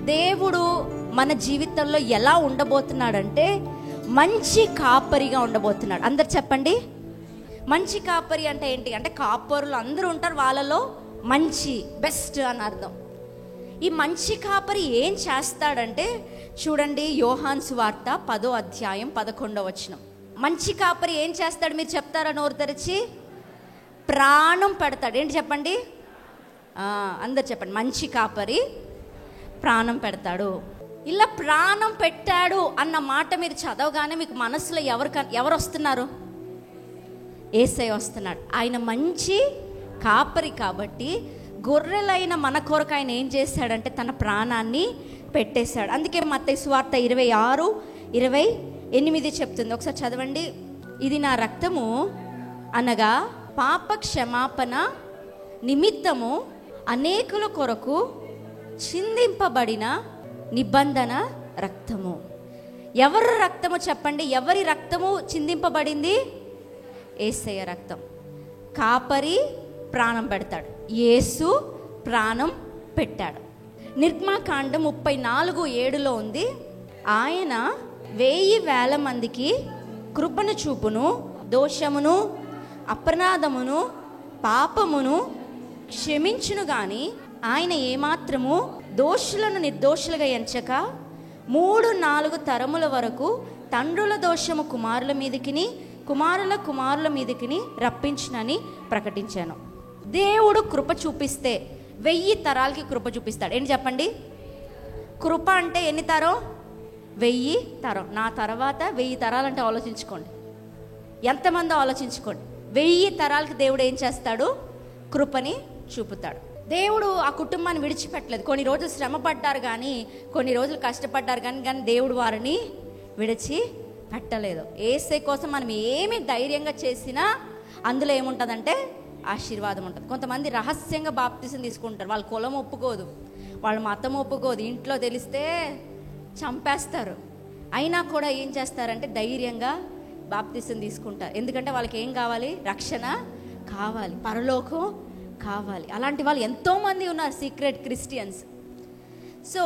దేవుడు మన జీవితంలో ఎలా ఉండబోతున్నాడంటే మంచి కాపరిగా ఉండబోతున్నాడు. అందరు చెప్పండి, మంచి కాపరి అంటే ఏంటి అంటే కాపరులు అందరూ ఉంటారు, వాళ్ళలో మంచి బెస్ట్ అని అర్థం. ఈ మంచి కాపరి ఏం చేస్తాడంటే చూడండి, యోహాను సువార్త 10వ అధ్యాయం 11వ వచనం. మంచి కాపరి ఏం చేస్తాడు మీరు చెప్తారా నోరు తెరిచి? ప్రాణం పెడతాడు. ఏంటి చెప్పండి, అందరు చెప్పండి. మంచి కాపరి ప్రాణం పెడతాడు. ఇలా ప్రాణం పెట్టాడు అన్న మాట మీరు చదవగానే మీకు మనసులో ఎవరు వస్తున్నారు? యేసయ్య వస్తున్నాడు. ఆయన మంచి కాపరి కాబట్టి గొర్రెలైన మన కొరకు ఆయన ఏం చేశాడంటే తన ప్రాణాన్ని పెట్టేశాడు. అందుకే మత్తయి సువార్త 26:28 చెప్తుంది. ఒకసారి చదవండి. ఇది నా రక్తము అనగా పాప క్షమాపణ నిమిత్తము అనేకుల కొరకు చిందింపబడిన నిబంధన రక్తము. ఎవరి రక్తము చెప్పండి? ఎవరి రక్తము చిందింపబడింది? యేసయ్య రక్తం. కాపరి ప్రాణం పెడతాడు, యేసు ప్రాణం పెట్టాడు. నిర్గమకాండం 34:7 ఉంది, ఆయన 1000 మందికి కృపను చూపును, దోషమును అపరాధమును పాపమును క్షమించును గాని ఆయన ఏమాత్రము దోషులను నిర్దోషులుగా ఎంచక 3-4 తరముల వరకు తండ్రుల దోషము కుమారుల మీదకిని కుమారుల కుమారుల మీదకిని రప్పించునని ప్రకటించాను. దేవుడు కృప చూపిస్తే 1000 తరాలకి కృప చూపిస్తాడు. ఏంటి చెప్పండి? కృప అంటే ఎన్ని తరం? 1000 తరం. నా తర్వాత 1000 తరాలంటే ఆలోచించుకోండి, ఎంతమంది ఆలోచించుకోండి. 1000 తరాలకి దేవుడు ఏం చేస్తాడు? కృపని చూపుతాడు. దేవుడు ఆ కుటుంబాన్ని విడిచిపెట్టలేదు. కొన్ని రోజులు శ్రమ పడ్డారు కానీ, కొన్ని రోజులు కష్టపడ్డారు కానీ దేవుడు వారిని విడిచి పెట్టలేదు. యేసే కోసం మనం ఏమి ధైర్యంగా చేసినా అందులో ఏముంటుందంటే ఆశీర్వాదం ఉంటుంది. కొంతమంది రహస్యంగా బాప్తిసం తీసుకుంటారు. వాళ్ళ కులం ఒప్పుకోదు, వాళ్ళ మతం ఒప్పుకోదు, ఇంట్లో తెలిస్తే చంపేస్తారు. అయినా కూడా ఏం చేస్తారంటే ధైర్యంగా బాప్తిసం తీసుకుంటారు. ఎందుకంటే వాళ్ళకి ఏం కావాలి? రక్షణ కావాలి, పరలోకం కావాలి. అలాంటి వాళ్ళు ఎంతోమంది ఉన్నారు, సీక్రెట్ క్రిస్టియన్స్. సో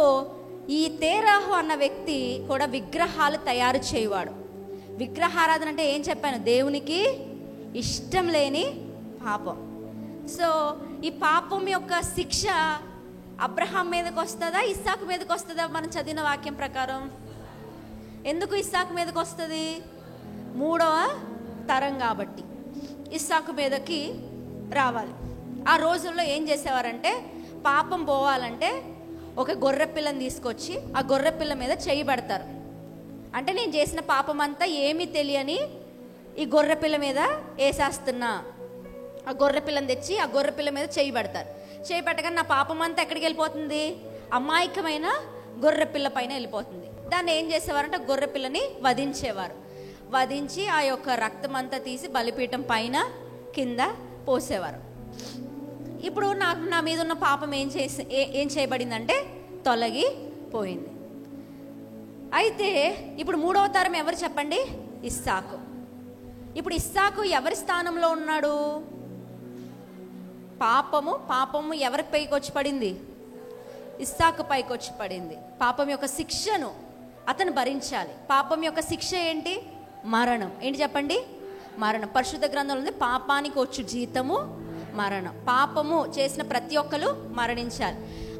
ఈ తేరాహు అన్న వ్యక్తి కూడా విగ్రహాలు తయారు చేయవాడు. విగ్రహారాధన అంటే ఏం చెప్పాను? దేవునికి ఇష్టం లేని పాపం. సో ఈ పాపం యొక్క శిక్ష అబ్రహాం మీదకి వస్తుందా, ఇస్సాకు మీదకి వస్తుందా? మనం చదివిన వాక్యం ప్రకారం ఎందుకు ఇస్సాకు మీదకి వస్తుంది? 3వ తరం కాబట్టి ఇస్సాకు మీదకి రావాలి. ఆ రోజుల్లో ఏం చేసేవారంటే పాపం పోవాలంటే ఒక గొర్రె పిల్లని తీసుకొచ్చి ఆ గొర్రె పిల్ల మీద చేయి పెడతారు. అంటే నేను చేసిన పాపం అంతా ఏమీ తెలియని ఈ గొర్రె పిల్ల మీద వేసేస్తున్నా. ఆ గొర్రె పిల్లని తెచ్చి ఆ గొర్రె పిల్ల మీద చేయి పెడతారు. చేయి పెట్టగానే నా పాపం అంతా ఎక్కడికి వెళ్ళిపోతుంది? అమాయకమైన గొర్రె పిల్ల పైన వెళ్ళిపోతుంది. దాన్ని ఏం చేసేవారంటే గొర్రె పిల్లని వధించేవారు. వధించి ఆ యొక్క రక్తం అంతా తీసి బలిపీఠం పైన కింద పోసేవారు. ఇప్పుడు నా మీద ఉన్న పాపం ఏం చేయబడిందంటే తొలగిపోయింది. అయితే ఇప్పుడు 3వ తరం ఎవరు చెప్పండి? ఇస్సాకు. ఇప్పుడు ఇస్సాకు ఎవరి స్థానంలో ఉన్నాడు? పాపము ఎవరి పైకి వచ్చి పడింది? ఇస్సాకు పైకి వచ్చి పడింది. పాపం యొక్క శిక్షను అతను భరించాలి. పాపం యొక్క శిక్ష ఏంటి? మరణం. ఏంటి చెప్పండి? మరణం. పరిశుద్ధ గ్రంథంలో ఉంది, పాపానికి వచ్చు జీతము మరణం. పాపము చేసిన ప్రతి ఒక్కరు మరణించాలి.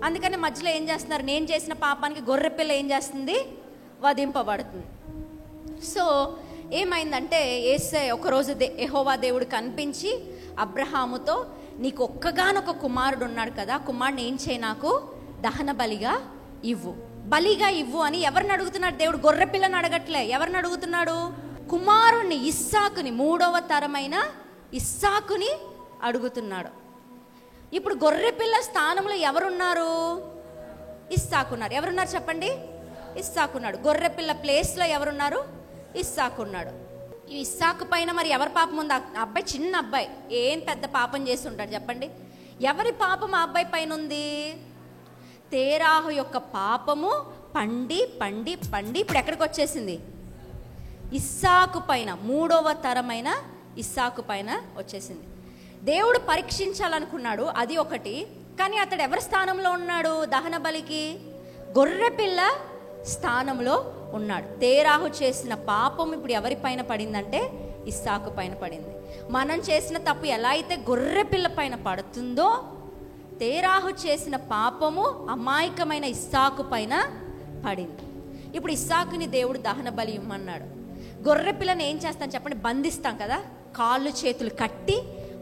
అందుకని మధ్యలో ఏం చేస్తున్నారు? నేను చేసిన పాపానికి గొర్రెపిల్ల ఏం చేస్తుంది? వధింపబడుతుంది. సో ఏమైందంటే ఒకరోజు యెహోవా దేవుడు కనిపించి అబ్రహాముతో, నీకు ఒక్కగానొక కుమారుడు ఉన్నాడు కదా, కుమారుడిని ఏం చేయి, నాకు దహన బలిగా ఇవ్వు అని ఎవరిని అడుగుతున్నాడు దేవుడు? గొర్రెపిల్లని అడగట్లే. ఎవరిని అడుగుతున్నాడు? కుమారుణ్ణి, ఇస్సాకుని, 3వ తరమైన ఇస్సాకుని అడుగుతున్నాడు. ఇప్పుడు గొర్రెపిల్ల స్థానంలో ఎవరున్నారు? ఇస్సాకున్నారు. ఎవరున్నారు చెప్పండి? ఇస్సాకున్నాడు. గొర్రెపిల్ల ప్లేస్లో ఎవరున్నారు? ఇస్సాకున్నాడు. ఈ ఇస్సాకు పైన మరి ఎవరి పాపం ఉంది? అబ్బాయి, చిన్న అబ్బాయి, ఏం పెద్ద పాపం చేసి ఉంటాడు చెప్పండి? ఎవరి పాపం ఆ అబ్బాయి పైన ఉంది? తేరాహు యొక్క పాపము పండి పండి పండి ఇప్పుడు ఎక్కడికి వచ్చేసింది? ఇస్సాకు పైన, 3వ తరమైన ఇస్సాకు పైన వచ్చేసింది. దేవుడు పరీక్షించాలనుకున్నాడు, అది ఒకటి. కానీ అతడు ఎవరి స్థానంలో ఉన్నాడు? దహన బలికి గొర్రెపిల్ల స్థానంలో ఉన్నాడు. తేరాహు చేసిన పాపం ఇప్పుడు ఎవరిపైన పడిందంటే ఇస్సాకు పైన పడింది. మనం చేసిన తప్పు ఎలా అయితే గొర్రెపిల్ల పైన పడుతుందో, తేరాహు చేసిన పాపము అమాయకమైన ఇస్సాకు పైన పడింది. ఇప్పుడు ఇస్సాకుని దేవుడు దహన బలి ఇమ్మన్నాడు. గొర్రెపిల్లని ఏం చేస్తాం చెప్పండి? బంధిస్తాం కదా, కాళ్ళు చేతులు కట్టి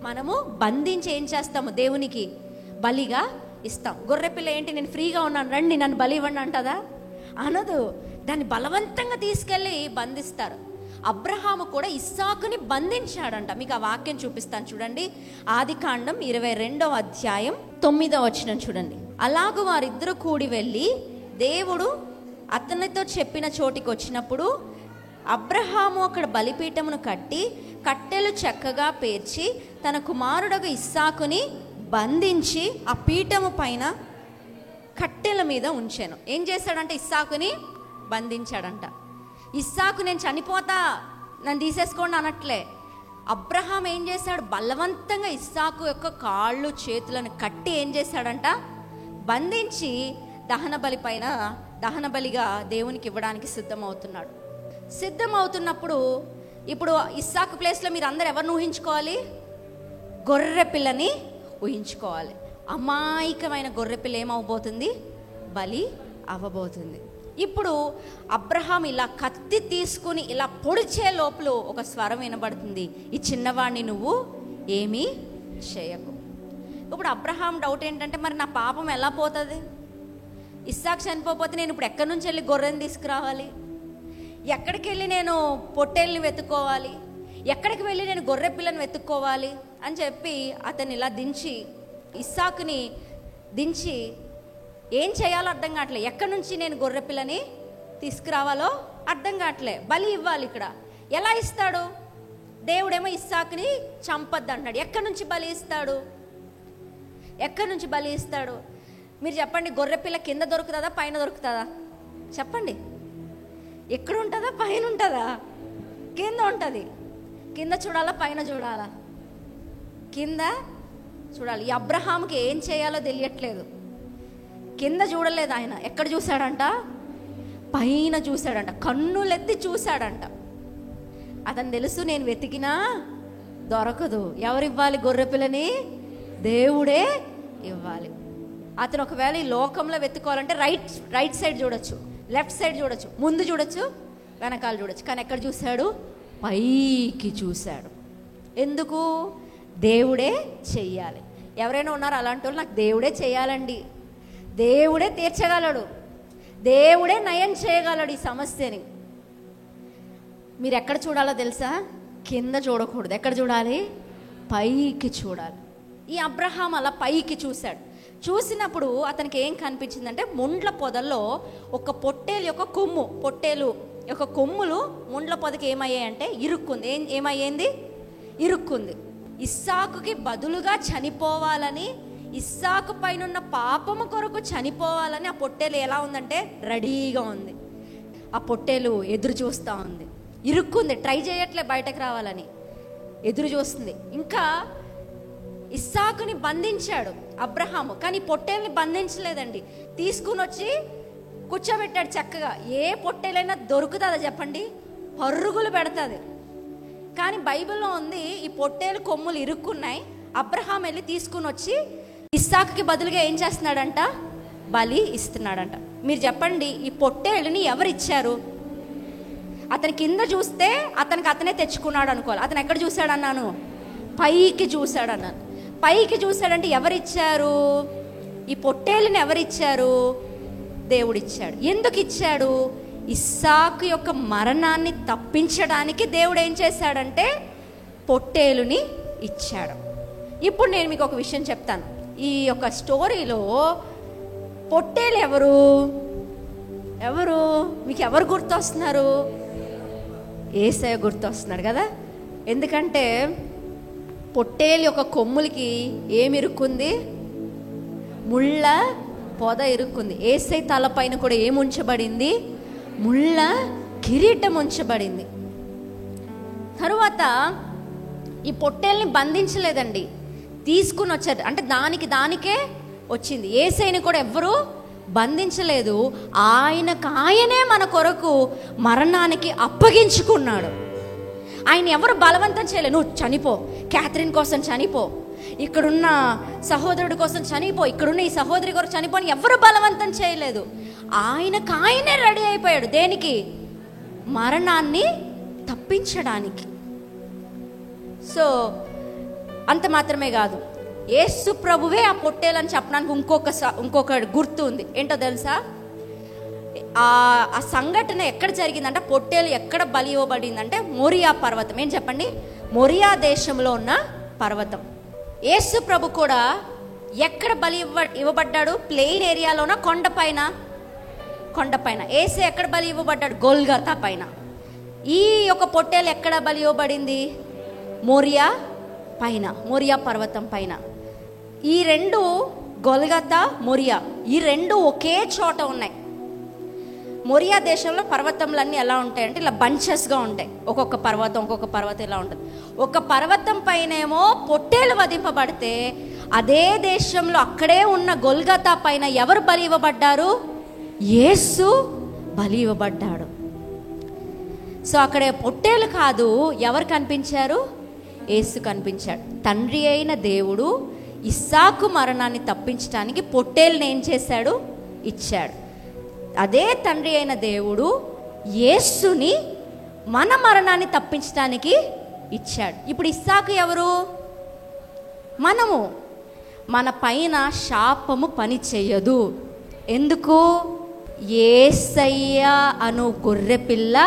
మనము బంధించి ఏం చేస్తాము? దేవునికి బలిగా ఇస్తాం. గొర్రెపిల్ల ఏంటి, నేను ఫ్రీగా ఉన్నాను రండి నన్ను బలి ఇవ్వండి అంటదా? అనదు. దాన్ని బలవంతంగా తీసుకెళ్ళి బంధిస్తారు. అబ్రహాము కూడా ఇస్సాకుని బంధించాడంట. మీకు ఆ వాక్యం చూపిస్తాను చూడండి. ఆదికాండం 22వ అధ్యాయం 9వ వచనం చూడండి. అలాగూ వారిద్దరూ కూడి వెళ్ళి దేవుడు అతనితో చెప్పిన చోటికి వచ్చినప్పుడు అబ్రహాము అక్కడ బలిపీఠమును కట్టి కట్టెలు చక్కగా పేర్చి తన కుమారుడగు ఇస్సాకుని బంధించి ఆ పీఠము పైన కట్టెల మీద ఉంచాను. ఏం చేశాడంటే ఇస్సాకుని బంధించాడంట. ఇస్సాకు నేను చనిపోతా నన్ను తీసేసుకోండి అనట్లే. అబ్రహాం ఏం చేశాడు? బలవంతంగా ఇస్సాకు యొక్క కాళ్ళు చేతులను కట్టి ఏం చేశాడంట? బంధించి దహన బలి పైన దహన బలిగా దేవునికి ఇవ్వడానికి సిద్ధమవుతున్నాడు. సిద్ధమవుతున్నప్పుడు ఇప్పుడు ఇస్సాకు ప్లేస్లో మీరు అందరు ఎవరిని ఊహించుకోవాలి? గొర్రె పిల్లని ఊహించుకోవాలి. అమాయకమైన గొర్రెపిల్ల ఏమవబోతుంది? బలి అవ్వబోతుంది. ఇప్పుడు అబ్రహాం ఇలా కత్తి తీసుకుని ఇలా పొడిచే లోపల ఒక స్వరం వినబడుతుంది, ఈ చిన్నవాడిని నువ్వు ఏమీ చేయకు. ఇప్పుడు అబ్రహాం డౌట్ ఏంటంటే, మరి నా పాపం ఎలా పోతుంది? ఇస్సాకు చనిపోతే నేను ఇప్పుడు ఎక్కడి నుంచి వెళ్ళి గొర్రెని తీసుకురావాలి? ఎక్కడికి వెళ్ళి నేను పొట్టేళ్ళని వెతుక్కోవాలి? ఎక్కడికి వెళ్ళి నేను గొర్రె పిల్లని వెతుక్కోవాలి అని చెప్పి అతన్ని ఇలా దించి, ఇస్సాకుని దించి ఏం చేయాలో అర్థం కావట్లే. ఎక్కడి నుంచి నేను గొర్రె పిల్లని తీసుకురావాలో అర్థం కావట్లే. బలి ఇవ్వాలి. ఇక్కడ ఎలా ఇస్తాడు? దేవుడేమో ఇస్సాకుని చంపద్దు అంటున్నాడు. ఎక్కడి నుంచి బలి ఇస్తాడు? ఎక్కడి నుంచి బలి ఇస్తాడు? మీరు చెప్పండి. గొర్రెపిల్ల కింద దొరుకుతుందా పైన దొరుకుతుందా? చెప్పండి. ఎక్కడ ఉంటుందా? పైన ఉంటుందా? కింద ఉంటుంది. కింద చూడాలా పైన చూడాలా? కింద చూడాలి. ఈ అబ్రహాంకి ఏం చేయాలో తెలియట్లేదు. కింద చూడలేదు ఆయన. ఎక్కడ చూశాడంట? పైన చూశాడంట. కన్నులెత్తి చూశాడంట. అతను తెలుసు, నేను వెతికినా దొరకదు. ఎవరు ఇవ్వాలి గొర్రెపిల్లని? దేవుడే ఇవ్వాలి. అతను ఒకవేళ ఈ లోకంలో వెతుక్కోవాలంటే రైట్ సైడ్ చూడొచ్చు, లెఫ్ట్ సైడ్ చూడొచ్చు, ముందు చూడొచ్చు, వెనకాల చూడొచ్చు. కానీ ఎక్కడ చూశాడు? పైకి చూశాడు. ఎందుకు? దేవుడే చెయ్యాలి. ఎవరైనా ఉన్నారు అలాంటి వాళ్ళు? నాకు దేవుడే చెయ్యాలండి, దేవుడే తీర్చగలడు, దేవుడే నయం చేయగలడు ఈ సమస్యని. మీరు ఎక్కడ చూడాలో తెలుసా? కింద చూడకూడదు. ఎక్కడ చూడాలి? పైకి చూడాలి. ఈ అబ్రహాం అలా పైకి చూశాడు. చూసినప్పుడు అతనికి ఏం కనిపించిందంటే, ముండ్ల పొదల్లో ఒక పొట్టేలు యొక్క కొమ్ము, పొట్టేలు యొక్క కొమ్ములు ముండ్ల పొదకి ఏమయ్యాయంటే ఇరుక్కుంది. ఏమయ్యింది? ఇరుక్కుంది. ఇస్సాకుకి బదులుగా చనిపోవాలని, ఇస్సాకు పైన పాపము కొరకు చనిపోవాలని ఆ పొట్టేలు ఎలా ఉందంటే రెడీగా ఉంది. ఆ పొట్టేలు ఎదురు చూస్తూ ఉంది. ఇరుక్కుంది, ట్రై చేయట్లే బయటకు రావాలని, ఎదురు చూస్తుంది. ఇంకా ఇస్సాకుని బంధించాడు అబ్రహాము, కానీ పొట్టేల్ని బంధించలేదండి. తీసుకుని వచ్చి కూర్చోబెట్టాడు చక్కగా. ఏ పొట్టేలైనా దొరుకుతుందా చెప్పండి? పరుగులు పెడుతుంది. కానీ బైబిల్లో ఉంది, ఈ పొట్టేలు కొమ్ములు ఇరుక్కున్నాయి. అబ్రహాం వెళ్ళి తీసుకుని వచ్చి ఇస్సాకుకి బదులుగా ఏం చేస్తున్నాడంట? బలి ఇస్తున్నాడంట. మీరు చెప్పండి, ఈ పొట్టేలుని ఎవరిచ్చారు? అతని కింద చూస్తే అతనే తెచ్చుకున్నాడు అనుకోవాలి. అతను ఎక్కడ చూశాడు అన్నాను? పైకి చూశాడు అన్నాను. పైకి చూశాడంటే ఎవరిచ్చారు? ఈ పొట్టేలుని ఎవరిచ్చారు? దేవుడిచ్చాడు. ఎందుకు ఇచ్చాడు? ఇస్సాకు యొక్క మరణాన్ని తప్పించడానికి దేవుడు ఏం చేశాడంటే పొట్టేలుని ఇచ్చాడు. ఇప్పుడు నేను మీకు ఒక విషయం చెప్తాను. ఈ యొక్క స్టోరీలో పొట్టేలు ఎవరు? మీకు ఎవరు గుర్తొస్తున్నారు? యేసయ్య గుర్తొస్తున్నాడు కదా. ఎందుకంటే పొట్టేలు యొక్క కొమ్ములకి ఏమి ఇరుక్కుంది? ముళ్ళ పొద ఇరుక్కుంది. యేసయ్య తలపైన కూడా ఏమి ఉంచబడింది? ముళ్ళ కిరీటం ఉంచబడింది. తరువాత ఈ పొట్టేల్ని బంధించలేదండి, తీసుకుని వచ్చారు. అంటే దానికే వచ్చింది. యేసయ్యని కూడా ఎవ్వరూ బంధించలేదు, ఆయనే మన కొరకు మరణానికి అప్పగించుకున్నాడు. ఆయన ఎవరు బలవంతం చేయలేదు, నువ్వు చనిపో, క్యాథరిన్ కోసం చనిపో, ఇక్కడున్న సహోదరుడి కోసం చనిపో, ఇక్కడున్న ఈ సహోదరి కొరకు చనిపో అని ఎవరు బలవంతం చేయలేదు. ఆయనే రెడీ అయిపోయాడు. దేనికి? మరణాన్ని తప్పించడానికి. సో అంత మాత్రమే కాదు, యేసు ప్రభువే ఆ పొట్టేలని చెప్పడానికి ఇంకొక గుర్తు ఉంది. ఏంటో తెలుసా? ఆ సంఘటన ఎక్కడ జరిగిందంటే, పొట్టేలు ఎక్కడ బలి ఇవ్వబడిందంటే మోరియా పర్వతం. ఏం చెప్పండి? మోరియా దేశంలో ఉన్న పర్వతం. యేసు ప్రభు కూడా ఎక్కడ బలి ఇవ్వబడ్డాడు? ప్లెయిన్ ఏరియాలోన, కొండపైన. యేసు ఎక్కడ బలి ఇవ్వబడ్డాడు? గొల్గతా పైన. ఈ యొక్క పొట్టేలు ఎక్కడ బలి ఇవ్వబడింది? మోరియా పైన, మోరియా పర్వతం పైన. ఈ రెండు, గొల్గతా, మోరియా, ఈ రెండు ఒకే చోట ఉన్నాయి. మోరియా దేశంలో పర్వతములన్నీ ఎలా ఉంటాయంటే ఇలా బంచెస్గా ఉంటాయి. ఒక్కొక్క పర్వతం ఇలా ఉంటుంది. ఒక పర్వతం పైనేమో పొట్టేలు వధింపబడితే, అదే దేశంలో అక్కడే ఉన్న గొల్గతా పైన ఎవరు బలి ఇవ్వబడ్డారు? యేసు బలి ఇవ్వబడ్డాడు. సో అక్కడ పొట్టేలు కాదు, ఎవరు కనిపించారు? యేసు కనిపించాడు. తండ్రి అయిన దేవుడు ఇస్సాకు మరణాన్ని తప్పించడానికి పొట్టేలుని ఏం చేశాడు? ఇచ్చాడు. అదే తండ్రి అయిన దేవుడు యేసుని మన మరణాన్ని తప్పించడానికి ఇచ్చాడు. ఇప్పుడు ఇస్సాకు ఎవరు? మనము. మన పైన శాపము పని చెయ్యదు. ఎందుకు? యేసయ్య అను గొర్రెపిల్ల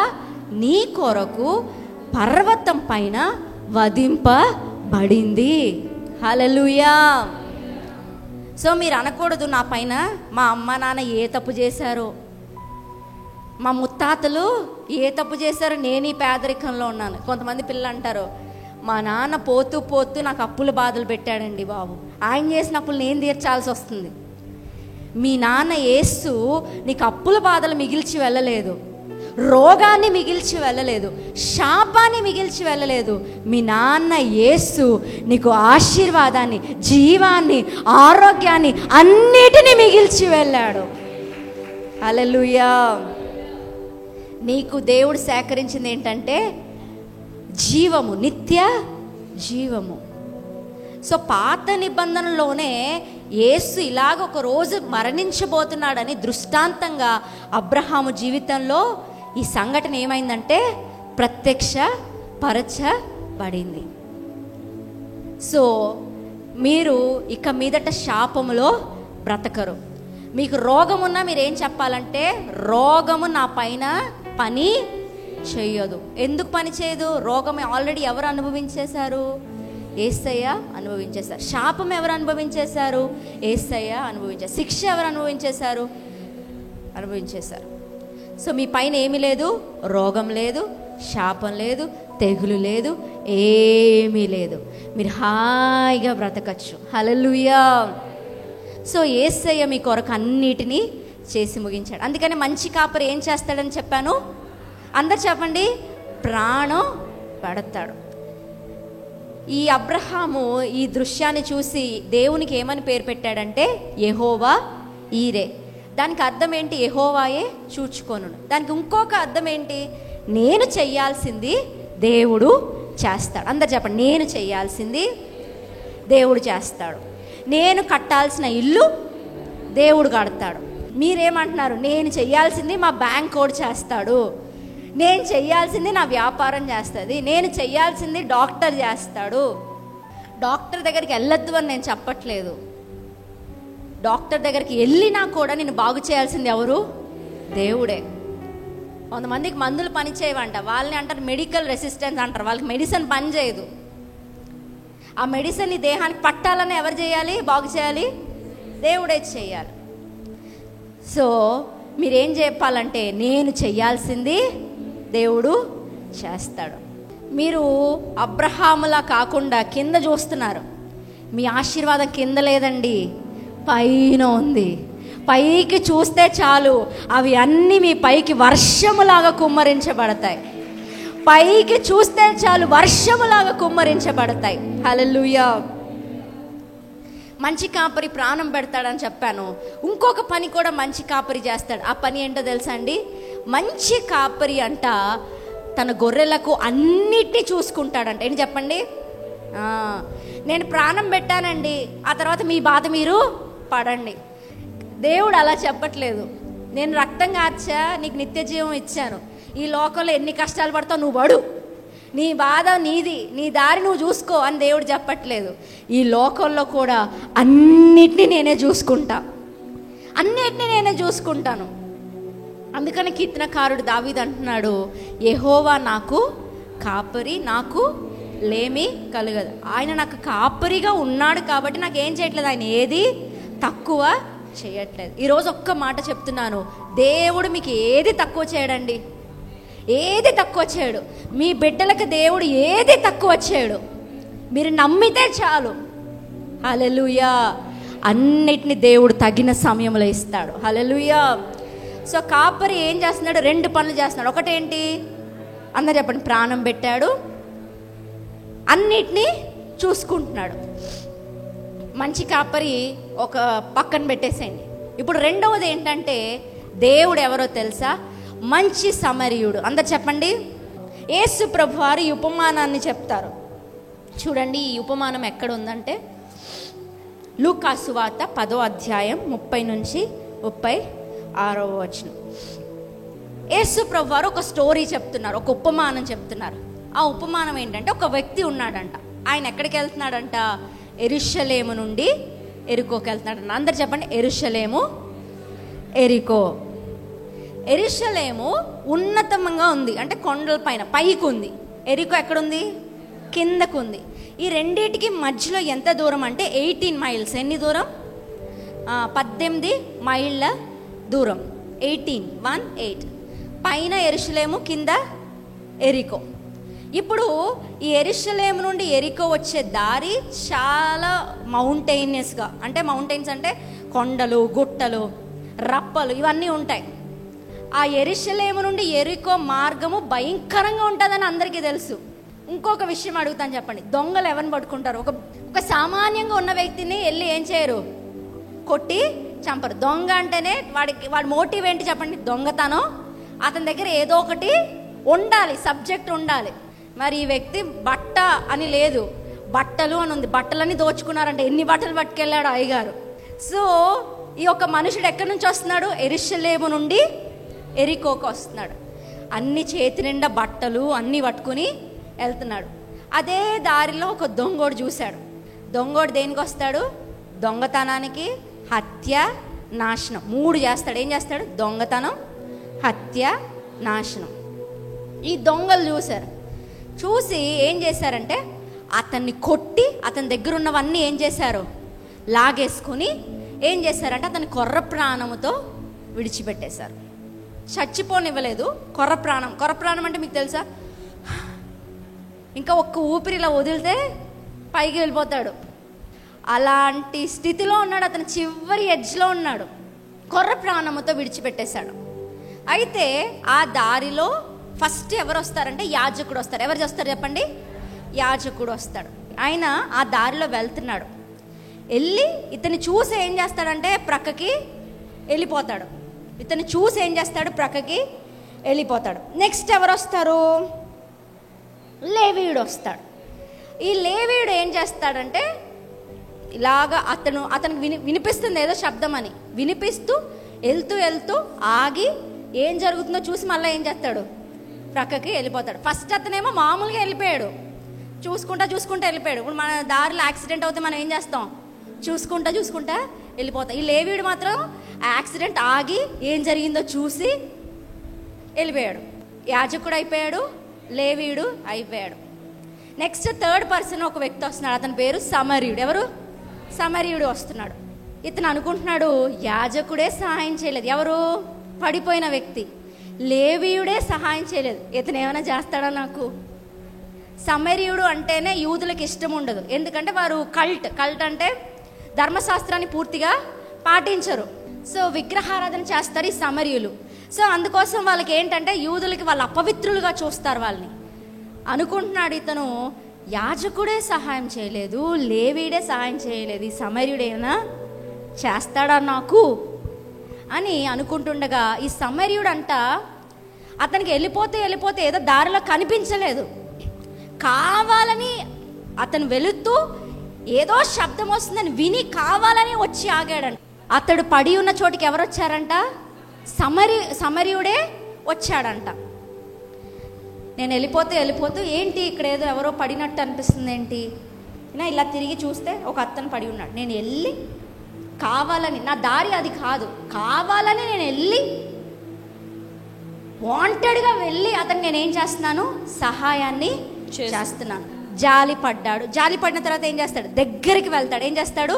నీ కొరకు పర్వతం పైన వధింపబడింది. హల్లెలూయా. సో మీరు అనకూడదు, నా పైన మా అమ్మ నాన్న ఏ తప్పు చేశారో, మా ముత్తాతలు ఏ తప్పు చేశారో, నేను ఈ పేదరికంలో ఉన్నాను. కొంతమంది పిల్లలు అంటారు, మా నాన్న పోతూ నాకు అప్పుల బాధలు పెట్టాడండి బాబు, ఆయన చేసిన అప్పులు నేను తీర్చాల్సి వస్తుంది. మీ నాన్న యేసు నీకు అప్పుల బాధలు మిగిల్చి వెళ్ళలేదు, రోగాన్ని మిగిల్చి వెళ్ళలేదు, శాపాన్ని మిగిల్చి వెళ్ళలేదు. మీ నాన్న యేసు నీకు ఆశీర్వాదాన్ని, జీవాన్ని, ఆరోగ్యాన్ని అన్నిటినీ మిగిల్చి వెళ్ళాడు. హల్లెలూయా. నీకు దేవుడు సేకరించింది ఏంటంటే జీవము, నిత్య జీవము. సో పాత నిబంధనలోనే యేసు ఇలాగ ఒక రోజు మరణించబోతున్నాడని దృష్టాంతంగా అబ్రహాము జీవితంలో ఈ సంఘటన ఏమైందంటే ప్రత్యక్షపరచబడింది. సో మీరు ఇక మీదట శాపములో బ్రతకరు. మీకు రోగం ఉన్నా మీరు ఏం చెప్పాలంటే, రోగము నా పైన పని చేయదు. ఎందుకు పని చేయదు? రోగం ఆల్రెడీ ఎవరు అనుభవించేశారు? యేసయ్య అనుభవించేశారు. శాపం ఎవరు అనుభవించేశారు? యేసయ్య అనుభవించారు. శిక్ష ఎవరు అనుభవించేశారు? సో మీ పైన ఏమీ లేదు, రోగం లేదు, శాపం లేదు, తెగులు లేదు, ఏమీ లేదు. మీరు హాయిగా బ్రతకచ్చు. హల్లెలూయా. సో యేసయ్య మీ కొరకు అన్నిటినీ చేసి ముగించాడు. అందుకని మంచి కాపరి ఏం చేస్తాడని చెప్పాను? అందరు చెప్పండి, ప్రాణం పెడతాడు. ఈ అబ్రహాము ఈ దృశ్యాన్ని చూసి దేవునికి ఏమని పేరు పెట్టాడంటే యెహోవా ఈరే. దానికి అర్థం ఏంటి? యెహోవాయే చూచుకొను. దానికి ఇంకొక అర్థం ఏంటి? నేను చెయ్యాల్సింది దేవుడు చేస్తాడు. అందరు చెప్పండి, నేను చెయ్యాల్సింది దేవుడు చేస్తాడు. నేను కట్టాల్సిన ఇల్లు దేవుడు కడతాడు. మీరేమంటున్నారు? నేను చెయ్యాల్సింది మా బ్యాంక్ కోడ్ చేస్తాడు, నేను చెయ్యాల్సింది నా వ్యాపారం చేస్తుంది, నేను చెయ్యాల్సింది డాక్టర్ చేస్తాడు. డాక్టర్ దగ్గరికి వెళ్ళొద్దు అని నేను చెప్పట్లేదు. డాక్టర్ దగ్గరికి వెళ్ళినా కూడా నేను బాగు చేయాల్సింది ఎవరు? దేవుడే. కొంతమందికి మందులు పని చేయవంట, వాళ్ళని అంటారు మెడికల్ రెసిస్టెన్స్ అంటారు. వాళ్ళకి మెడిసిన్ పని చేయదు. ఆ మెడిసిన్ నీ దేహానికి పట్టాలని ఎవరు చేయాలి? బాగు చేయాలి, దేవుడే చేయాలి. సో మీరేం చెప్పాలంటే, నేను చెయ్యాల్సింది దేవుడు చేస్తాడు. మీరు అబ్రహాములా కాకుండా కింద చూస్తున్నారు. మీ ఆశీర్వాదం కింద లేదండి, పైన ఉంది. పైకి చూస్తే చాలు, అవి అన్నీ మీ పైకి వర్షములాగా కుమ్మరించబడతాయి. పైకి చూస్తే చాలు, వర్షములాగా కుమ్మరించబడతాయి. హల్లెలూయా. మంచి కాపరి ప్రాణం పెడతాడని చెప్పాను. ఇంకొక పని కూడా మంచి కాపరి చేస్తాడు. ఆ పని ఏంటో తెలుసా అండి? మంచి కాపరి అంట తన గొర్రెలకు అన్నిటినీ చూసుకుంటాడంట. ఏంటి చెప్పండి? నేను ప్రాణం పెట్టానండి, ఆ తర్వాత మీ బాధ మీరు పడండి. దేవుడు అలా చెప్పట్లేదు. నేను రక్తం కార్చా, నీకు నిత్య జీవం ఇచ్చాను, ఈ లోకంలో ఎన్ని కష్టాలు పడతావు నువ్వు పడు, నీ బాధ నీది, నీ దారి నువ్వు చూసుకో అని దేవుడు చెప్పట్లేదు. ఈ లోకంలో కూడా అన్నిటినీ నేనే చూసుకుంటా, అన్నిటినీ నేనే చూసుకుంటాను. అందుకని కీర్తనకారుడు దావీదు అంటున్నాడు, యెహోవా నాకు కాపరి, నాకు లేమి కలగదు. ఆయన నాకు కాపరిగా ఉన్నాడు కాబట్టి నాకు ఏం చేయట్లేదు, ఆయన ఏది తక్కువ చేయట్లేదు. ఈరోజు ఒక్క మాట చెప్తున్నాను, దేవుడు మీకు ఏది తక్కువ చేయడండి, ఏది తక్కువ చేయడు. మీ బిడ్డలకు దేవుడు ఏది తక్కువ చేయడు. మీరు నమ్మితే చాలు. హల్లెలూయా. అన్నిటిని దేవుడు తగిన సమయంలో ఇస్తాడు. హల్లెలూయా. సో కాపరి ఏం చేస్తున్నాడు? 2 పనులు చేస్తున్నాడు. ఒకటేంటి? అందరు చెప్పండి. ప్రాణం పెట్టాడు, అన్నిటినీ చూసుకుంటున్నాడు. మంచి కాపరి ఒక పక్కన పెట్టేసేయండి. ఇప్పుడు రెండవది ఏంటంటే, దేవుడు ఎవరో తెలుసా? మంచి సమరయుడు. అందరు చెప్పండి. యేసు ప్రభు వారు ఈ ఉపమానాన్ని చెప్తారు. చూడండి, ఈ ఉపమానం ఎక్కడ ఉందంటే లూకా సువార్త 10వ అధ్యాయం 30 నుంచి 36వ వచనం. యేసు ప్రభు వారు ఒక స్టోరీ చెప్తున్నారు, ఒక ఉపమానం చెప్తున్నారు. ఆ ఉపమానం ఏంటంటే, ఒక వ్యక్తి ఉన్నాడంట. ఆయన ఎక్కడికి వెళ్తున్నాడంట? యెరూషలేము నుండి ఎరికోకి వెళ్తున్నాడంట. అందరు చెప్పండి. యెరూషలేము, ఎరికో. యెరూషలేము ఉన్నతంగా ఉంది, అంటే కొండల పైన పైకి ఉంది. ఎరికో ఎక్కడుంది? కిందకు ఉంది. ఈ రెండింటికి మధ్యలో ఎంత దూరం అంటే 18 మైల్స్. ఎన్ని దూరం? 18 మైళ్ళ దూరం. 18 పైన యెరూషలేము, కింద ఎరికో. ఇప్పుడు ఈ యెరూషలేము నుండి ఎరికో వచ్చే దారి చాలా మౌంటైనియస్గా, అంటే మౌంటైన్స్ అంటే కొండలు, గుట్టలు, రప్పలు ఇవన్నీ ఉంటాయి. ఆ యెరూషలేము నుండి ఎరికో మార్గము భయంకరంగా ఉంటుందని అందరికీ తెలుసు. ఇంకొక విషయం అడుగుతాను, చెప్పండి. దొంగలు ఎవరిని పట్టుకుంటారు? ఒక సామాన్యంగా ఉన్న వ్యక్తిని వెళ్ళి ఏం చేయరు? కొట్టి చంపరు. దొంగ అంటేనే వాడి మోటివ్ ఏంటి చెప్పండి? దొంగతనం. అతని దగ్గర ఏదో ఒకటి ఉండాలి, సబ్జెక్ట్ ఉండాలి. మరి ఈ వ్యక్తి బట్ట అని లేదు, బట్టలు అని ఉంది. బట్టలన్నీ దోచుకున్నారంటే ఎన్ని బట్టలు పట్టుకెళ్ళాడు అయ్యగారు. సో ఈ యొక్క మనుషుడు ఎక్కడి నుంచి వస్తున్నాడు? యెరూషలేము నుండి ఎరికోకు వస్తున్నాడు. అన్ని చేతి నిండా బట్టలు అన్నీ పట్టుకుని వెళ్తున్నాడు. అదే దారిలో ఒక దొంగోడు చూశాడు. దొంగోడు దేనికి వస్తాడు? దొంగతనానికి, హత్య, నాశనం 3 చేస్తాడు. ఏం చేస్తాడు? దొంగతనం, హత్య, నాశనం. ఈ దొంగలు చూశారు. చూసి ఏం చేశారంటే అతన్ని కొట్టి అతని దగ్గర ఉన్నవన్నీ ఏం చేశారు? లాగేసుకుని ఏం చేశారంటే అతని కొర్ర ప్రాణముతో విడిచిపెట్టేశారు. చచ్చిపోనివ్వలేదు. కొర్ర ప్రాణం అంటే మీకు తెలుసా? ఇంకా ఒక్క ఊపిరిలా వదిలితే పైకి వెళ్ళిపోతాడు. అలాంటి స్థితిలో ఉన్నాడు. అతను చివరి ఎడ్జ్లో ఉన్నాడు. కొర్ర ప్రాణముతో విడిచిపెట్టేశాడు. అయితే ఆ దారిలో ఫస్ట్ ఎవరు వస్తారంటే యాజకుడు వస్తారు. ఎవరు చేస్తారు చెప్పండి? యాజకుడు వస్తాడు. ఆయన ఆ దారిలో వెళ్తున్నాడు. వెళ్ళి ఇతన్ని చూసి ఏం చేస్తాడంటే ప్రక్కకి వెళ్ళిపోతాడు. ప్రక్కకి వెళ్ళిపోతాడు. నెక్స్ట్ ఎవరు వస్తారు? లేవీయుడు వస్తాడు. ఈ లేవీయుడు ఏం చేస్తాడంటే ఇలాగా అతనికి వినిపిస్తుంది ఏదో శబ్దం అని. వినిపిస్తూ వెళ్తూ ఆగి ఏం జరుగుతుందో చూసి మళ్ళీ ఏం చేస్తాడు? ప్రక్కకి వెళ్ళిపోతాడు. ఫస్ట్ అతనేమో మామూలుగా వెళ్ళిపోయాడు, చూసుకుంటా వెళ్ళిపోయాడు. ఇప్పుడు మన దారిలో యాక్సిడెంట్ అవుతే మనం ఏం చేస్తాం? చూసుకుంటా వెళ్ళిపోతాం. ఈ లేవీయుడు మాత్రం యాక్సిడెంట్ ఆగి ఏం జరిగిందో చూసి వెళ్ళిపోయాడు. యాజకుడు అయిపోయాడు, లేవీయుడు అయిపోయాడు. నెక్స్ట్ 3rd పర్సన్ ఒక వ్యక్తి వస్తున్నాడు. అతని పేరు సమరయుడు. ఎవరు? సమరయుడు వస్తున్నాడు. ఇతను అనుకుంటున్నాడు యాజకుడే సహాయం చేయలేదు. ఎవరు? పడిపోయిన వ్యక్తి. లేవీయుడే సహాయం చేయలేదు. ఇతను ఏమైనా చేస్తాడా నాకు? సమరయుడు అంటేనే యూదులకు ఇష్టం ఉండదు. ఎందుకంటే వారు కల్ట్ అంటే ధర్మశాస్త్రాన్ని పూర్తిగా పాటించరు. సో విగ్రహారాధన చేస్తారు ఈ సమరయులు. సో అందుకోసం వాళ్ళకి ఏంటంటే యూదులకి వాళ్ళు అపవిత్రులుగా చూస్తారు వాళ్ళని. అనుకుంటున్నాడు ఇతను యాజకుడే సహాయం చేయలేదు, లేవీడే సహాయం చేయలేదు, ఈ సమరయుడేనా చేస్తాడా నాకు అని అనుకుంటుండగా, ఈ సమరయుడంట అతనికి వెళ్ళిపోతే ఏదో దారిలో కనిపించలేదు, కావాలని అతను వెళుతూ ఏదో శబ్దం వస్తుందని విని కావాలని వచ్చి ఆగాడంట. అతడు పడి ఉన్న చోటికి ఎవరు వచ్చారంట? సమరయుడే వచ్చాడంట. నేను వెళ్ళిపోతూ ఏంటి ఇక్కడ ఏదో ఎవరో పడినట్టు అనిపిస్తుంది ఏంటి, ఇలా తిరిగి చూస్తే ఒక అతను పడి ఉన్నాడు. నేను వెళ్ళి కావాలని, నా దారి అది కాదు, కావాలని నేను వెళ్ళి వాంటెడ్గా వెళ్ళి అతను నేనేం చేస్తున్నాను? సహాయాన్ని చేస్తున్నాను. జాలి పడిన తర్వాత ఏం చేస్తాడు? దగ్గరికి వెళ్తాడు. ఏం చేస్తాడు?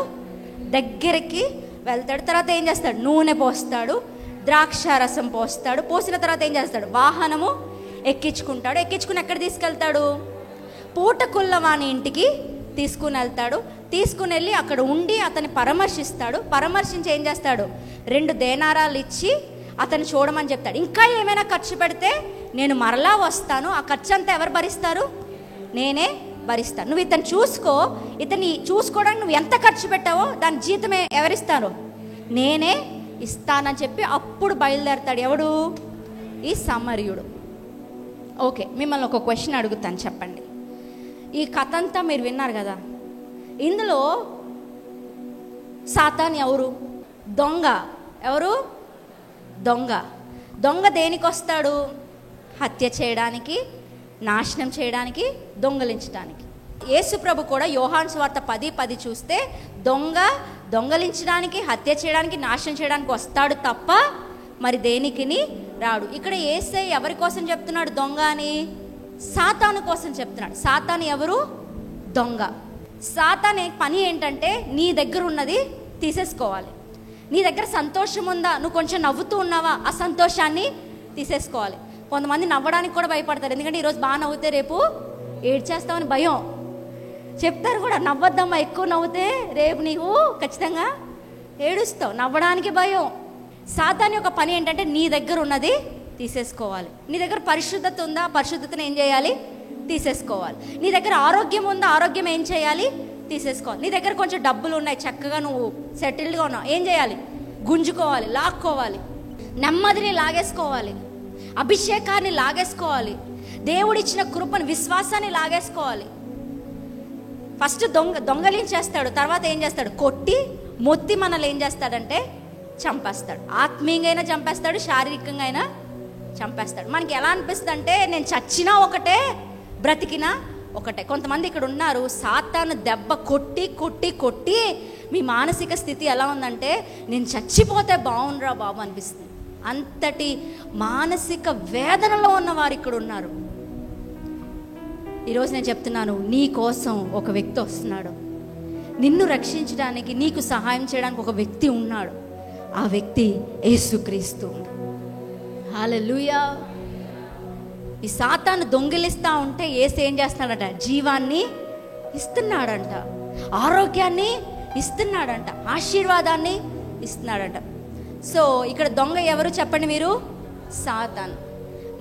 దగ్గరికి వెళ్తాడు. తర్వాత ఏం చేస్తాడు? నూనె పోస్తాడు, ద్రాక్ష రసం పోస్తాడు. పోసిన తర్వాత ఏం చేస్తాడు? వాహనము ఎక్కించుకుంటాడు. ఎక్కించుకుని ఎక్కడ తీసుకెళ్తాడు? పూటకుల్లవాని ఇంటికి తీసుకుని వెళ్తాడు. తీసుకుని వెళ్ళి అక్కడ ఉండి అతన్ని పరామర్శిస్తాడు. పరామర్శించి ఏం చేస్తాడు? 2 దేనారాలు ఇచ్చి అతను చూడమని చెప్తాడు. ఇంకా ఏమైనా ఖర్చు పెడితే నేను మరలా వస్తాను, ఆ ఖర్చు అంతా ఎవరు భరిస్తారు? నేనే భరిస్తాను. నువ్వు ఇతను చూసుకో, ఇతన్ని చూసుకోవడానికి నువ్వు ఎంత ఖర్చు పెట్టావో దాని జీతమే ఎవరిస్తారు? నేనే ఇస్తానని చెప్పి అప్పుడు బయలుదేరతాడు. ఎవడు? ఈ సమరయుడు. ఓకే, మిమ్మల్ని ఒక క్వశ్చన్ అడుగుతాను, చెప్పండి. ఈ కథ అంతా మీరు విన్నారు కదా, ఇందులో సాతాన్ ఎవరు? దొంగ. ఎవరు? దొంగ దేనికి వస్తాడు? హత్య చేయడానికి, నాశనం చేయడానికి, దొంగలించడానికి. యేసు ప్రభు కూడా యోహాను సువార్త 10:10 చూస్తే దొంగలించడానికి, హత్య చేయడానికి, నాశనం చేయడానికి వస్తాడు తప్ప మరి దేనికిని రాడు. ఇక్కడ యేసే ఎవరి కోసం చెప్తున్నాడు దొంగ అని? సాతాను కోసం చెప్తున్నాడు. సాతాను ఎవరు? దొంగ. సాతాను పని ఏంటంటే నీ దగ్గర ఉన్నది తీసేసుకోవాలి. నీ దగ్గర సంతోషం ఉందా, నువ్వు కొంచెం నవ్వుతూ ఉన్నావా, ఆ సంతోషాన్ని తీసేసుకోవాలి. కొంతమంది నవ్వడానికి కూడా భయపడతారు, ఎందుకంటే ఈరోజు బాగా నవ్వుతే రేపు ఏడ్చేస్తామని భయం. చెప్తారు కూడా, నవ్వద్దమ్మా, ఎక్కువ నవ్వుతే రేపు నీవు ఖచ్చితంగా ఏడుస్తావు, నవ్వడానికి భయం. సాతాను యొక్క పని ఏంటంటే నీ దగ్గర ఉన్నది తీసేసుకోవాలి. నీ దగ్గర పరిశుద్ధత ఉందా, పరిశుద్ధతను ఏం చేయాలి? తీసేసుకోవాలి. నీ దగ్గర ఆరోగ్యం ఉందా, ఆరోగ్యం ఏం చేయాలి? తీసేసుకోవాలి. నీ దగ్గర కొంచెం డబ్బులు ఉన్నాయి, చక్కగా నువ్వు సెటిల్డ్గా ఉన్నావు, ఏం చేయాలి? గుంజుకోవాలి, లాక్కోవాలి. నెమ్మదిని లాగేసుకోవాలి, అభిషేకాన్ని లాగేసుకోవాలి, దేవుడిచ్చిన కృపను, విశ్వాసాన్ని లాగేసుకోవాలి. ఫస్ట్ దొంగలించేస్తాడు, తర్వాత ఏం చేస్తాడు? కొట్టి మొత్తి మనల్ని ఏం చేస్తాడంటే చంపేస్తాడు. ఆత్మీయంగా అయినా చంపేస్తాడు, శారీరకంగా అయినా చంపేస్తాడు. మనకి ఎలా అనిపిస్తుంది అంటే నేను చచ్చినా ఒకటే, బ్రతికినా ఒకటే. కొంతమంది ఇక్కడ ఉన్నారు, సాతాను దెబ్బ కొట్టి కొట్టి కొట్టి మీ మానసిక స్థితి ఎలా ఉందంటే నేను చచ్చిపోతే బాగుండ్రా బాబు అనిపిస్తుంది. అంతటి మానసిక వేదనలో ఉన్నవారు ఇక్కడ ఉన్నారు. ఈరోజు నేను చెప్తున్నాను, నీ కోసం ఒక వ్యక్తి వస్తున్నాడు, నిన్ను రక్షించడానికి, నీకు సహాయం చేయడానికి ఒక వ్యక్తి ఉన్నాడు. ఆ వ్యక్తి యేసుక్రీస్తు. హల్లెలూయా. ఈ సాతాను దొంగిలిస్తూ ఉంటే యేసు ఏం చేస్తున్నాడంట? జీవాన్ని ఇస్తున్నాడంట, ఆరోగ్యాన్ని ఇస్తున్నాడంట, ఆశీర్వాదాన్ని ఇస్తున్నాడంట. సో ఇక్కడ దొంగ ఎవరు చెప్పండి మీరు? సాతాను.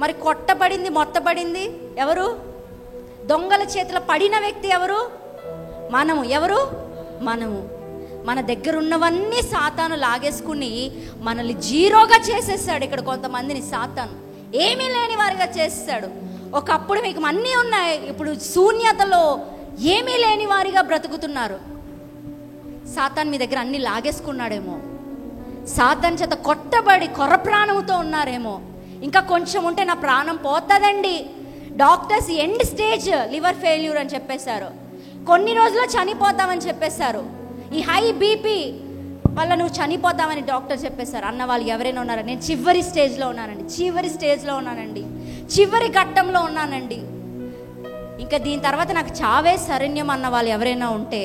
మరి కొట్టబడింది, మొత్తబడింది ఎవరు? దొంగల చేతిలో పడిన వ్యక్తి ఎవరు? మనము. ఎవరు? మనము. మన దగ్గర ఉన్నవన్నీ సాతాను లాగేసుకుని మనల్ని జీరోగా చేసేసాడు. ఇక్కడ కొంతమందిని సాతాను ఏమీ లేని వారిగా చేస్తాడు. ఒకప్పుడు మీకు అన్నీ ఉన్నాయి, ఇప్పుడు శూన్యతలో ఏమీ లేని వారిగా బ్రతుకుతున్నారు. సాతాను మీ దగ్గర అన్నీ లాగేసుకున్నాడేమో, సాతాను చేత కొట్టబడి కొర్ర ప్రాణంతో ఉన్నారేమో. ఇంకా కొంచెం ఉంటే నా ప్రాణం పోతుందండి, doctors end stage liver failure అని చెప్పేశారు, కొన్ని రోజుల్లో చనిపోతామని చెప్పేశారు, ఈ హై బీపీ వల్ల నువ్వు చనిపోతామని డాక్టర్ చెప్పేశారు. అన్న వాళ్ళు ఎవరైనా ఉన్నారా? నేను చివరి స్టేజ్లో ఉన్నానండి, చివరి ఘట్టంలో ఉన్నానండి, ఇంకా దీని తర్వాత నాకు చావే శరణ్యం అన్న వాళ్ళు ఎవరైనా ఉంటే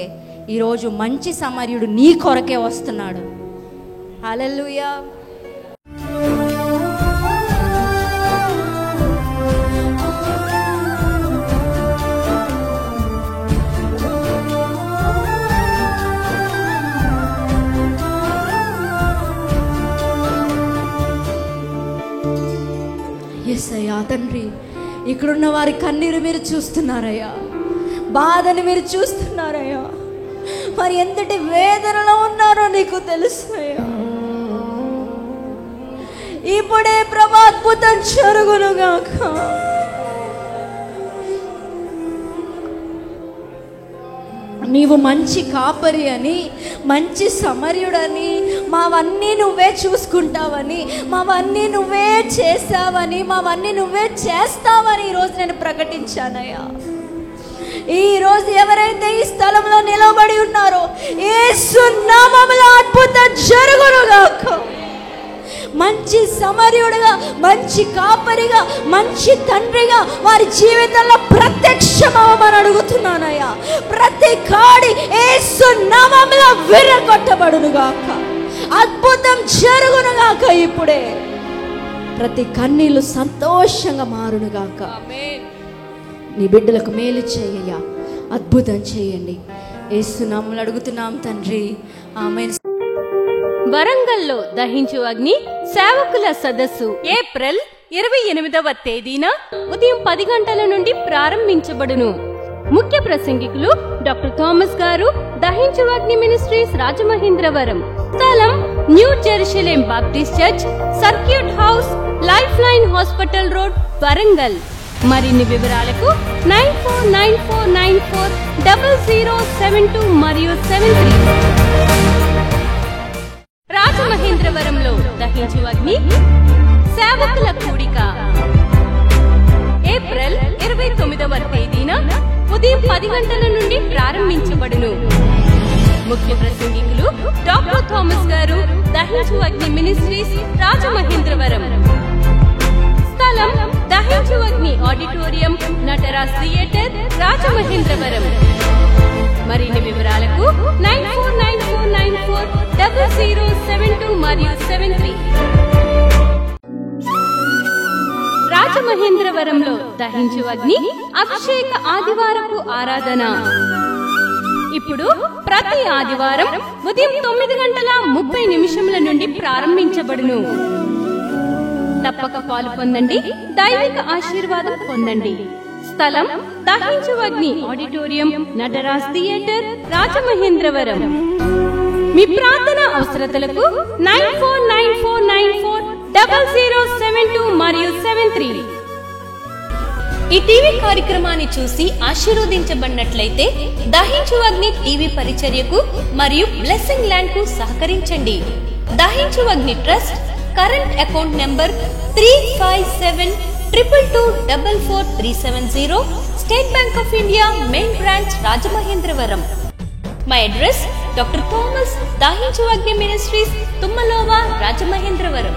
ఈరోజు మంచి సమరయుడు నీ కొరకే వస్తున్నాడు. హల్లెలూయా. యేసయ్యా తండ్రి, ఇక్కడున్న వారి కన్నీరు మీరు చూస్తున్నారయ్యా. బాధని మీరు చూస్తున్నారయ్యా. మరి ఎంతటి వేదనలో ఉన్నారో నీకు తెలుసయ్యా. ఇప్పుడే ప్రభు అద్భుతం జరుగునుగాక. నీవు మంచి కాపరి అని, మంచి సమర్యుడని, మావన్నీ నువ్వే చూసుకుంటావని, మావన్నీ నువ్వే చేసావని, మావన్నీ నువ్వే చేస్తావని ఈరోజు నేను ప్రకటించానయ్యా. ఈరోజు ఎవరైతే ఈ స్థలంలో నిలబడి ఉన్నారో యేసు నామములో అద్భుతం జరుగునుగాక. మంచి సమర్యుడిగా, మంచి కాపరిగా, మంచి తండ్రిగా వారి జీవితంలో ప్రత్యక్షమవమని అడుగుతున్నానయ్యా. ప్రతి కాడి యేసు నామములో విరగొట్టబడునుగాక. అద్భుతం జరుగునుగాక. ఇప్పుడే ప్రతి కన్నీళ్లు సంతోషంగా మారునుగాక. నీ బిడ్డలకు మేలు చేయయ్యా, అద్భుతం చేయండి. యేసు నామములో అడుగుతున్నాం తండ్రి, ఆమేన్. వరంగల్లో దహించు అగ్ని సేవకుల సదస్సు ఏప్రిల్ 28వ తేదీన ఉదయం 10 గంటల నుండి ప్రారంభించబడును. ముఖ్య ప్రసంగికులు డాక్టర్ థామస్ గారు, దహించు అగ్ని మినిస్ట్రీస్ రాజమహేంద్రవరం. స్థలం new Jerusalem Baptist church, circuit house, life line hospital road, Warangal. మరిన్ని వివరాలకు 9494940072 మరియు 73. రాజమహేంద్రవరంలో దహించు అగ్ని సేవకుల కూడిక ఏప్రిల్ 29వ తేదీన ఉదయం 10 గంటల నుండి ప్రారంభించబడును. ముఖ్య ప్రసంగికులు డాక్టర్ థామస్ గారు, దహించు అగ్ని మినిస్ట్రీస్ రాజమహేంద్రవరం. స్థలం దహించు అగ్ని ఆడిటోరియం, నటరాజ్ థియేటర్, రాజమహేంద్రవరం. మరిన్ని వివరాలకు 9494940072 మరియు 73. రాజమహేంద్రవరంలో దహించు అగ్ని అభిషేక ఆదివారపు ఆరాధన ఇప్పుడు ప్రతి ఆదివారం ఉదయం 9:30 నుండి ప్రారంభించబడును. తప్పక పాలు పొందండి, దైవిక ఆశీర్వాదం పొందండి. స్థలం దహించు అగ్ని ఆడిటోరియం, నటరాజ్ థియేటర్, రాజమహేంద్రవరం. మీ ప్రార్థన అవసరతలకు 9494940072 మరియు 73. ఈ టీవీ కార్యక్రమాన్ని చూసి ఆశీర్వదించబడినట్లయితే దహించు అగ్ని టీవీ పరిచర్యకు మరియు బ్లెస్సింగ్ ల్యాండ్ కు సహకరించండి. దహించు అగ్ని trust current account number 357222444370, State Bank of India main branch, Rajamahendravaram. My address doctor Thomas, దహించు అగ్ని మినిస్ట్రీస్, తుమ్మలోవా, రాజమహేంద్రవరం.